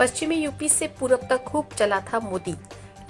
पश्चिमी यूपी से पूरब तक खूब चला था मोदी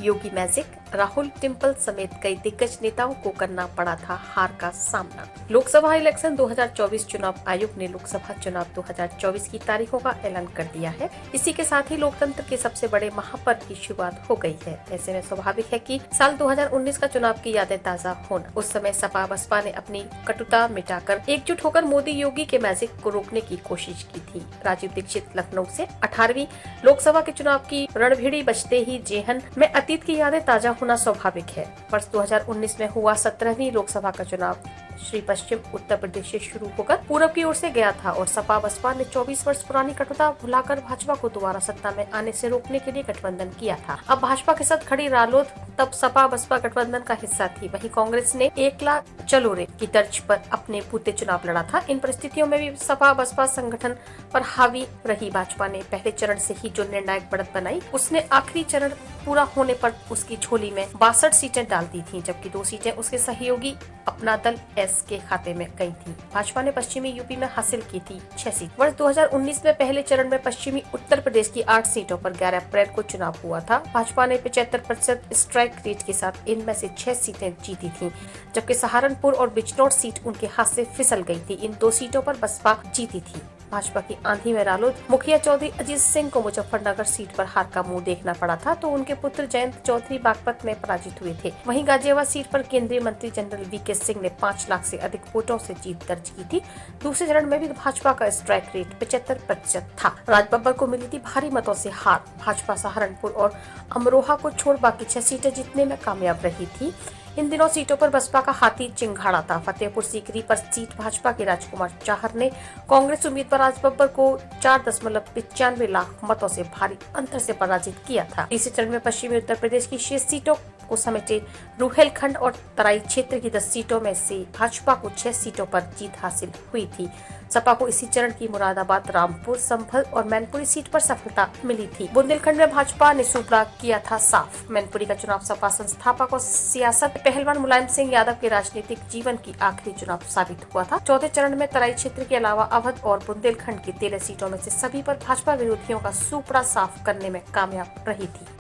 योगी मैजिक। राहुल टिम्पल समेत कई दिग्गज नेताओं को करना पड़ा था हार का सामना। लोकसभा इलेक्शन 2024 चुनाव आयोग ने लोकसभा चुनाव 2024 की तारीखों का ऐलान कर दिया है। इसी के साथ ही लोकतंत्र के सबसे बड़े महापर्व की शुरुआत हो गई है। ऐसे में स्वाभाविक है कि साल 2019 का चुनाव की यादें ताजा होना। उस समय सपा बसपा ने अपनी कटुता मिटाकर एकजुट होकर मोदी योगी के मैजिक को रोकने की कोशिश की थी। राजीव दीक्षित लखनऊ से 18वीं लोकसभा के चुनाव की रणभेड़ी बजते ही जेहन में अतीत की यादें ताजा होना स्वाभाविक है। वर्ष 2019 में हुआ 17वीं लोकसभा का चुनाव श्री पश्चिम उत्तर प्रदेश से शुरू होकर पूरब की ओर से गया था और सपा बसपा ने 24 वर्ष पुरानी कटुता भुलाकर भाजपा को दोबारा सत्ता में आने से रोकने के लिए गठबंधन किया था। अब भाजपा के साथ खड़ी रालोद तब सपा बसपा गठबंधन का हिस्सा थी। वहीं कांग्रेस ने एकला चलो रे की तर्ज पर अपने बूते चुनाव लड़ा था। इन परिस्थितियों में भी सपा बसपा संगठन पर हावी रही। भाजपा ने पहले चरण से ही जो निर्णायक बढ़त बनाई, उसने आखिरी चरण पूरा होने पर उसकी झोली में 62 सीटें डाल दी थी, जबकि 2 सीटें उसके सहयोगी अपना दल एस के खाते में गई थी। भाजपा ने पश्चिमी यूपी में हासिल की थी 6 सीट। वर्ष 2019 में पहले चरण में पश्चिमी उत्तर प्रदेश की 8 सीटों पर 11 अप्रैल को चुनाव हुआ था। भाजपा ने 75% स्ट्राइक रेट के साथ इनमें से 6 सीटें जीती थी, जबकि सहारनपुर और बिजनौर सीट उनके हाथ से फिसल गई थी। इन 2 सीटों पर बसपा जीती थी। भाजपा की आंधी में रालोद मुखिया चौधरी अजीत सिंह को मुजफ्फरनगर सीट पर हार का मुंह देखना पड़ा था, तो उनके पुत्र जयंत चौधरी बागपत में पराजित हुए थे। वहीं गाजियाबाद सीट पर केंद्रीय मंत्री जनरल वीके सिंह ने 5 लाख से अधिक वोटों से जीत दर्ज की थी। दूसरे चरण में भी भाजपा का स्ट्राइक रेट 75% था। राजबब्बर को मिली थी भारी मतों से हार। भाजपा सहारनपुर और अमरोहा को छोड़ बाकी 6 सीटें जीतने में कामयाब रही थी। इन दिनों सीटों पर बसपा का हाथी चिंघाड़ा था। फतेहपुर सीकरी पर सीट भाजपा के राजकुमार चाहर ने कांग्रेस उम्मीदवार राजबब्बर को 4.95 लाख मतों से भारी अंतर से पराजित किया था। तीसरे चरण में पश्चिमी उत्तर प्रदेश की 6 सीटों को समेटे रुहेलखंड और तराई क्षेत्र की 10 सीटों में से भाजपा को 6 सीटों पर जीत हासिल हुई थी। सपा को इसी चरण की मुरादाबाद, रामपुर, संभल और मैनपुरी सीट पर सफलता मिली थी। बुंदेलखंड में भाजपा ने सुपड़ा किया था साफ। मैनपुरी का चुनाव सपा संस्थापक और सियासत पहलवान मुलायम सिंह यादव के राजनीतिक जीवन की आखिरी चुनाव साबित हुआ था। चौथे चरण में तराई क्षेत्र के अलावा अवध और बुंदेलखंड की 13 सीटों में से सभी पर भाजपा विरोधियों का सुपड़ा साफ करने में कामयाब रही थी।